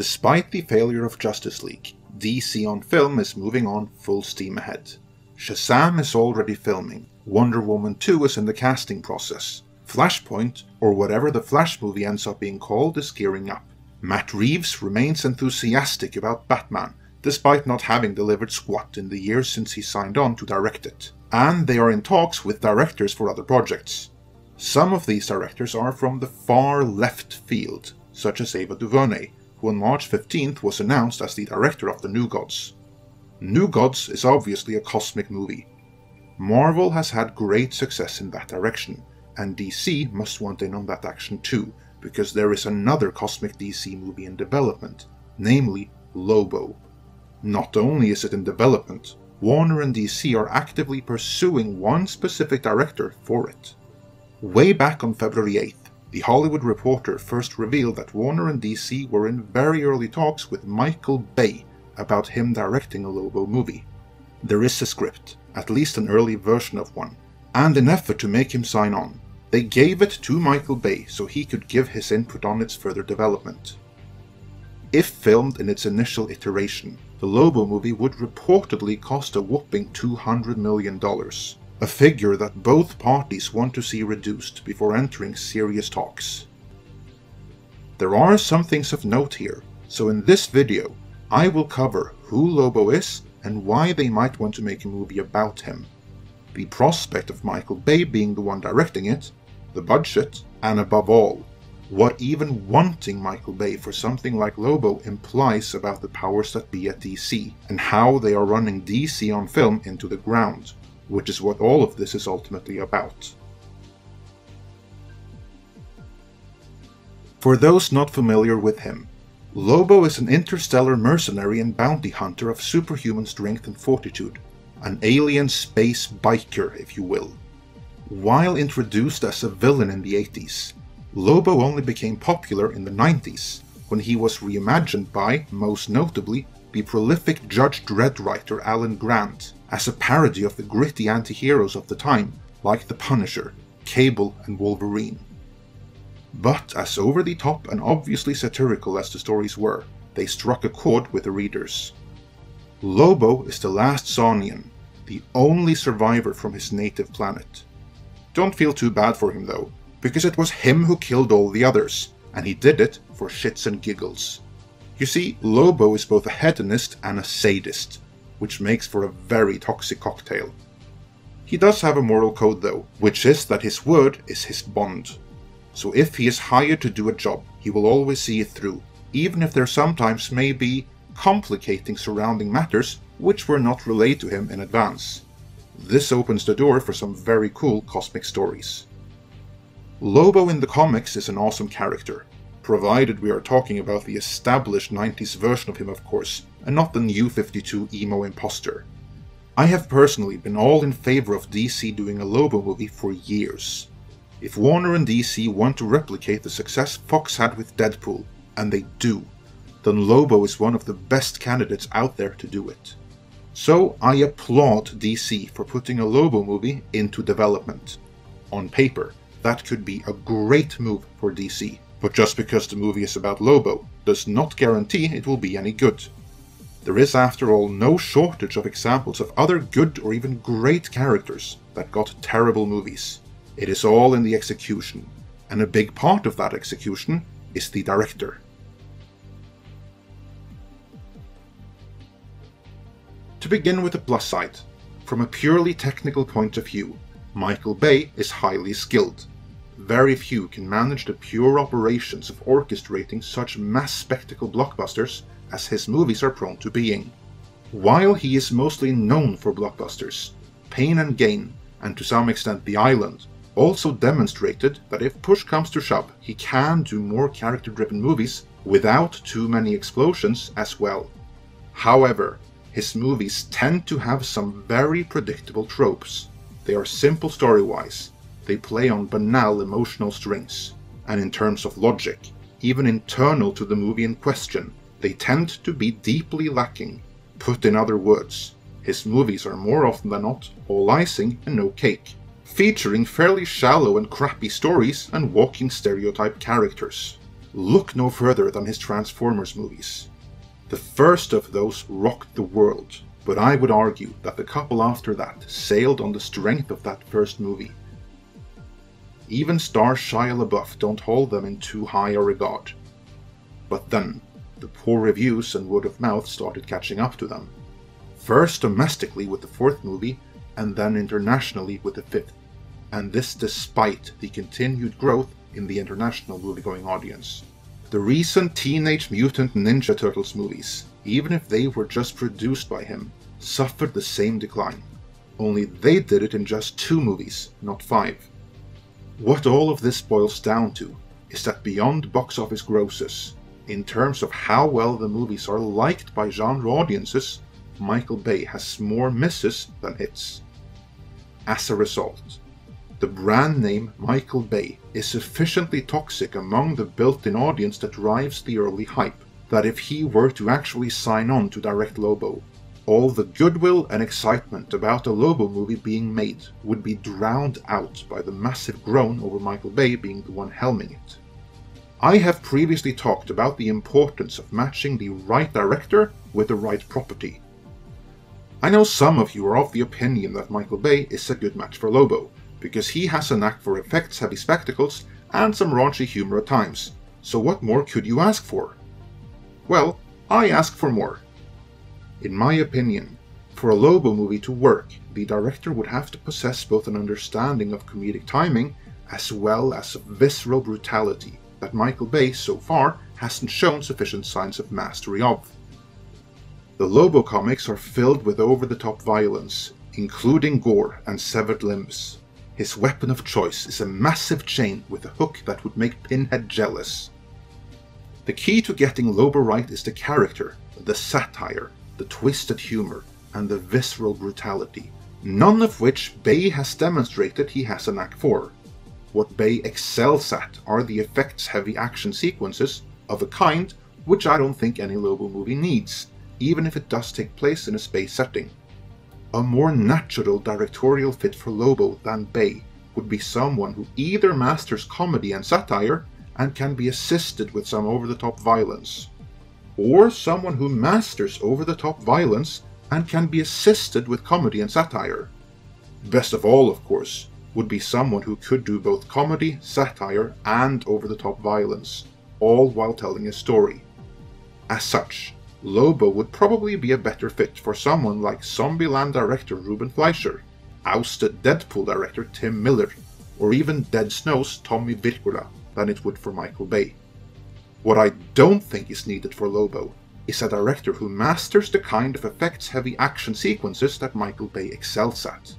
Despite the failure of Justice League, DC on film is moving on full steam ahead. Shazam is already filming, Wonder Woman 2 is in the casting process, Flashpoint, or whatever the Flash movie ends up being called, is gearing up. Matt Reeves remains enthusiastic about Batman, despite not having delivered squat in the years since he signed on to direct it, and they are in talks with directors for other projects. Some of these directors are from the far left field, such as Ava DuVernay, who on March 15th was announced as the director of The New Gods. New Gods is obviously a cosmic movie. Marvel has had great success in that direction, and DC must want in on that action too, because there is another cosmic DC movie in development, namely Lobo. Not only is it in development, Warner and DC are actively pursuing one specific director for it. Way back on February 8th, The Hollywood Reporter first revealed that Warner and DC were in very early talks with Michael Bay about him directing a Lobo movie. There is a script, at least an early version of one, and in effort to make him sign on, they gave it to Michael Bay so he could give his input on its further development. If filmed in its initial iteration, the Lobo movie would reportedly cost a whopping $200 million. A figure that both parties want to see reduced before entering serious talks. There are some things of note here, so in this video I will cover who Lobo is and why they might want to make a movie about him, the prospect of Michael Bay being the one directing it, the budget, and above all, what even wanting Michael Bay for something like Lobo implies about the powers that be at DC, and how they are running DC on film into the ground, which is what all of this is ultimately about. For those not familiar with him, Lobo is an interstellar mercenary and bounty hunter of superhuman strength and fortitude, an alien space biker, if you will. While introduced as a villain in the 80s, Lobo only became popular in the 90s, when he was reimagined by, most notably, the prolific Judge Dredd writer Alan Grant, as a parody of the gritty anti-heroes of the time, like the Punisher, Cable, and Wolverine. But as over-the-top and obviously satirical as the stories were, they struck a chord with the readers. Lobo is the last Sonian, the only survivor from his native planet. Don't feel too bad for him though, because it was him who killed all the others, and he did it for shits and giggles. You see, Lobo is both a hedonist and a sadist, which makes for a very toxic cocktail. He does have a moral code though, which is that his word is his bond. So if he is hired to do a job, he will always see it through, even if there sometimes may be complicating surrounding matters which were not relayed to him in advance. This opens the door for some very cool cosmic stories. Lobo in the comics is an awesome character, provided we are talking about the established 90s version of him of course, and not the new 52 emo imposter. I have personally been all in favor of DC doing a Lobo movie for years. If Warner and DC want to replicate the success Fox had with Deadpool, and they do, then Lobo is one of the best candidates out there to do it. So I applaud DC for putting a Lobo movie into development. On paper, that could be a great move for DC, but just because the movie is about Lobo does not guarantee it will be any good. There is after all no shortage of examples of other good or even great characters that got terrible movies. It is all in the execution, and a big part of that execution is the director. To begin with the plus side, from a purely technical point of view, Michael Bay is highly skilled. Very few can manage the pure operations of orchestrating such mass spectacle blockbusters as his movies are prone to being. While he is mostly known for blockbusters, Pain and Gain, and to some extent The Island, also demonstrated that if push comes to shove, he can do more character-driven movies without too many explosions as well. However, his movies tend to have some very predictable tropes. They are simple story-wise, they play on banal emotional strings, and in terms of logic, even internal to the movie in question, they tend to be deeply lacking. Put in other words, his movies are more often than not all icing and no cake, featuring fairly shallow and crappy stories and walking stereotype characters. Look no further than his Transformers movies. The first of those rocked the world, but I would argue that the couple after that sailed on the strength of that first movie. Even stars Shia LaBeouf don't hold them in too high a regard. But then, the poor reviews and word of mouth started catching up to them. First domestically with the fourth movie, and then internationally with the fifth. And this despite the continued growth in the international movie-going audience. The recent Teenage Mutant Ninja Turtles movies, even if they were just produced by him, suffered the same decline. Only they did it in just 2 movies, not 5. What all of this boils down to is that beyond box office grosses, in terms of how well the movies are liked by genre audiences, Michael Bay has more misses than hits. As a result, the brand name Michael Bay is sufficiently toxic among the built-in audience that drives the early hype, that if he were to actually sign on to direct Lobo, all the goodwill and excitement about a Lobo movie being made would be drowned out by the massive groan over Michael Bay being the one helming it. I have previously talked about the importance of matching the right director with the right property. I know some of you are of the opinion that Michael Bay is a good match for Lobo, because he has a knack for effects-heavy spectacles and some raunchy humor at times, so what more could you ask for? Well, I ask for more. In my opinion, for a Lobo movie to work, the director would have to possess both an understanding of comedic timing as well as of visceral brutality that Michael Bay so far hasn't shown sufficient signs of mastery of. The Lobo comics are filled with over-the-top violence, including gore and severed limbs. His weapon of choice is a massive chain with a hook that would make Pinhead jealous. The key to getting Lobo right is the character, the satire, the twisted humor, and the visceral brutality, none of which Bay has demonstrated he has a knack for. What Bay excels at are the effects-heavy action sequences of a kind which I don't think any Lobo movie needs, even if it does take place in a space setting. A more natural directorial fit for Lobo than Bay would be someone who either masters comedy and satire and can be assisted with some over-the-top violence, or someone who masters over-the-top violence and can be assisted with comedy and satire. Best of all, of course, would be someone who could do both comedy, satire, and over-the-top violence, all while telling a story. As such, Lobo would probably be a better fit for someone like Zombieland director Ruben Fleischer, ousted Deadpool director Tim Miller, or even Dead Snow's Tommy Wirkola than it would for Michael Bay. What I don't think is needed for Lobo is a director who masters the kind of effects-heavy action sequences that Michael Bay excels at.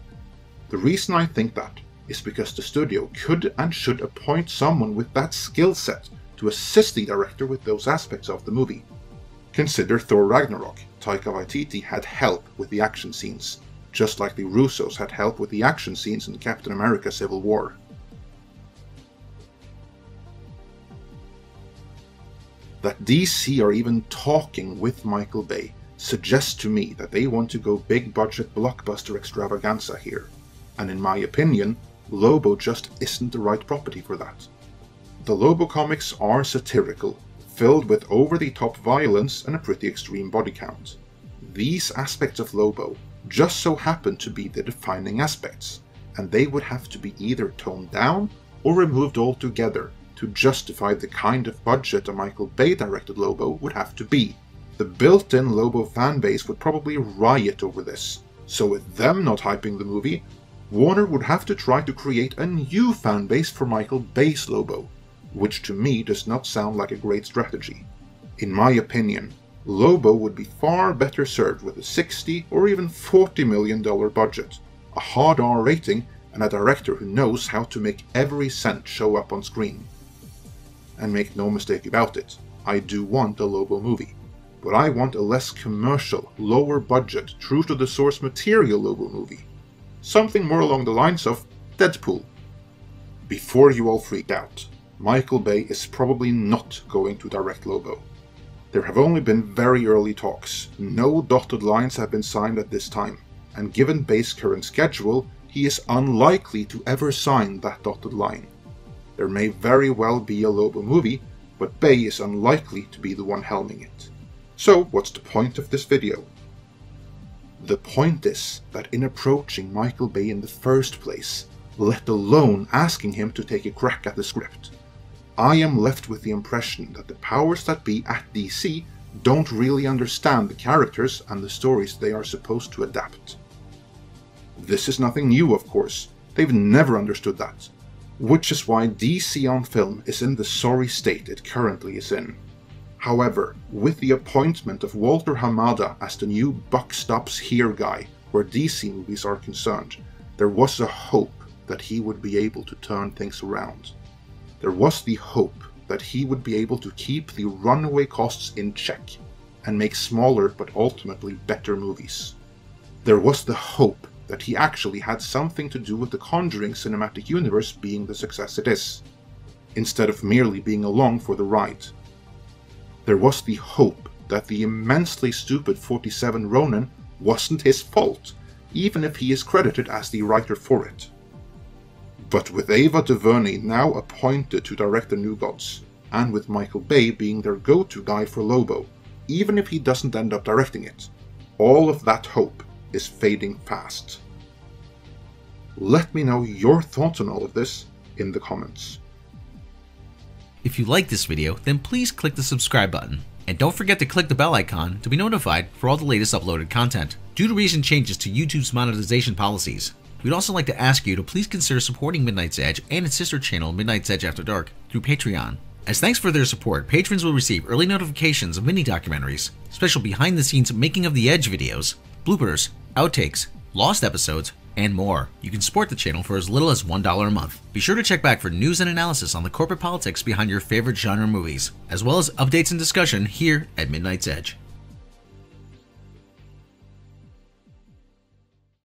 The reason I think that is because the studio could and should appoint someone with that skill set to assist the director with those aspects of the movie. Consider Thor Ragnarok. Taika Waititi had help with the action scenes, just like the Russos had help with the action scenes in Captain America Civil War. That DC are even talking with Michael Bay suggests to me that they want to go big budget blockbuster extravaganza here, and in my opinion, Lobo just isn't the right property for that. The Lobo comics are satirical, filled with over-the-top violence and a pretty extreme body count. These aspects of Lobo just so happen to be the defining aspects, and they would have to be either toned down or removed altogether to justify the kind of budget a Michael Bay-directed Lobo would have to be. The built-in Lobo fanbase would probably riot over this, so with them not hyping the movie, Warner would have to try to create a new fanbase for Michael Bay's Lobo, which to me does not sound like a great strategy. In my opinion, Lobo would be far better served with a $60 or even $40 million budget, a hard R rating, and a director who knows how to make every cent show up on screen. And make no mistake about it, I do want a Lobo movie, but I want a less commercial, lower budget, true to the source material Lobo movie. Something more along the lines of Deadpool. Before you all freak out, Michael Bay is probably not going to direct Lobo. There have only been very early talks, no dotted lines have been signed at this time, and given Bay's current schedule, he is unlikely to ever sign that dotted line. There may very well be a Lobo movie, but Bay is unlikely to be the one helming it. So what's the point of this video? The point is that in approaching Michael Bay in the first place, let alone asking him to take a crack at the script, I am left with the impression that the powers that be at DC don't really understand the characters and the stories they are supposed to adapt. This is nothing new, of course. They've never understood that, which is why DC on film is in the sorry state it currently is in. However, with the appointment of Walter Hamada as the new buck stops here guy where DC movies are concerned, there was a hope that he would be able to turn things around. There was the hope that he would be able to keep the runaway costs in check and make smaller but ultimately better movies. There was the hope that he actually had something to do with the Conjuring cinematic universe being the success it is, instead of merely being along for the ride. There was the hope that the immensely stupid 47 Ronin wasn't his fault, even if he is credited as the writer for it. But with Ava DuVernay now appointed to direct The New Gods, and with Michael Bay being their go-to guy for Lobo, even if he doesn't end up directing it, all of that hope is fading fast. Let me know your thoughts on all of this in the comments. If you like this video, then please click the subscribe button. And don't forget to click the bell icon to be notified for all the latest uploaded content. Due to recent changes to YouTube's monetization policies, we'd also like to ask you to please consider supporting Midnight's Edge and its sister channel Midnight's Edge After Dark through Patreon. As thanks for their support, patrons will receive early notifications of mini-documentaries, special behind-the-scenes making of the Edge videos, bloopers, outtakes, lost episodes, and more. You can support the channel for as little as $1 a month. Be sure to check back for news and analysis on the corporate politics behind your favorite genre movies, as well as updates and discussion here at Midnight's Edge.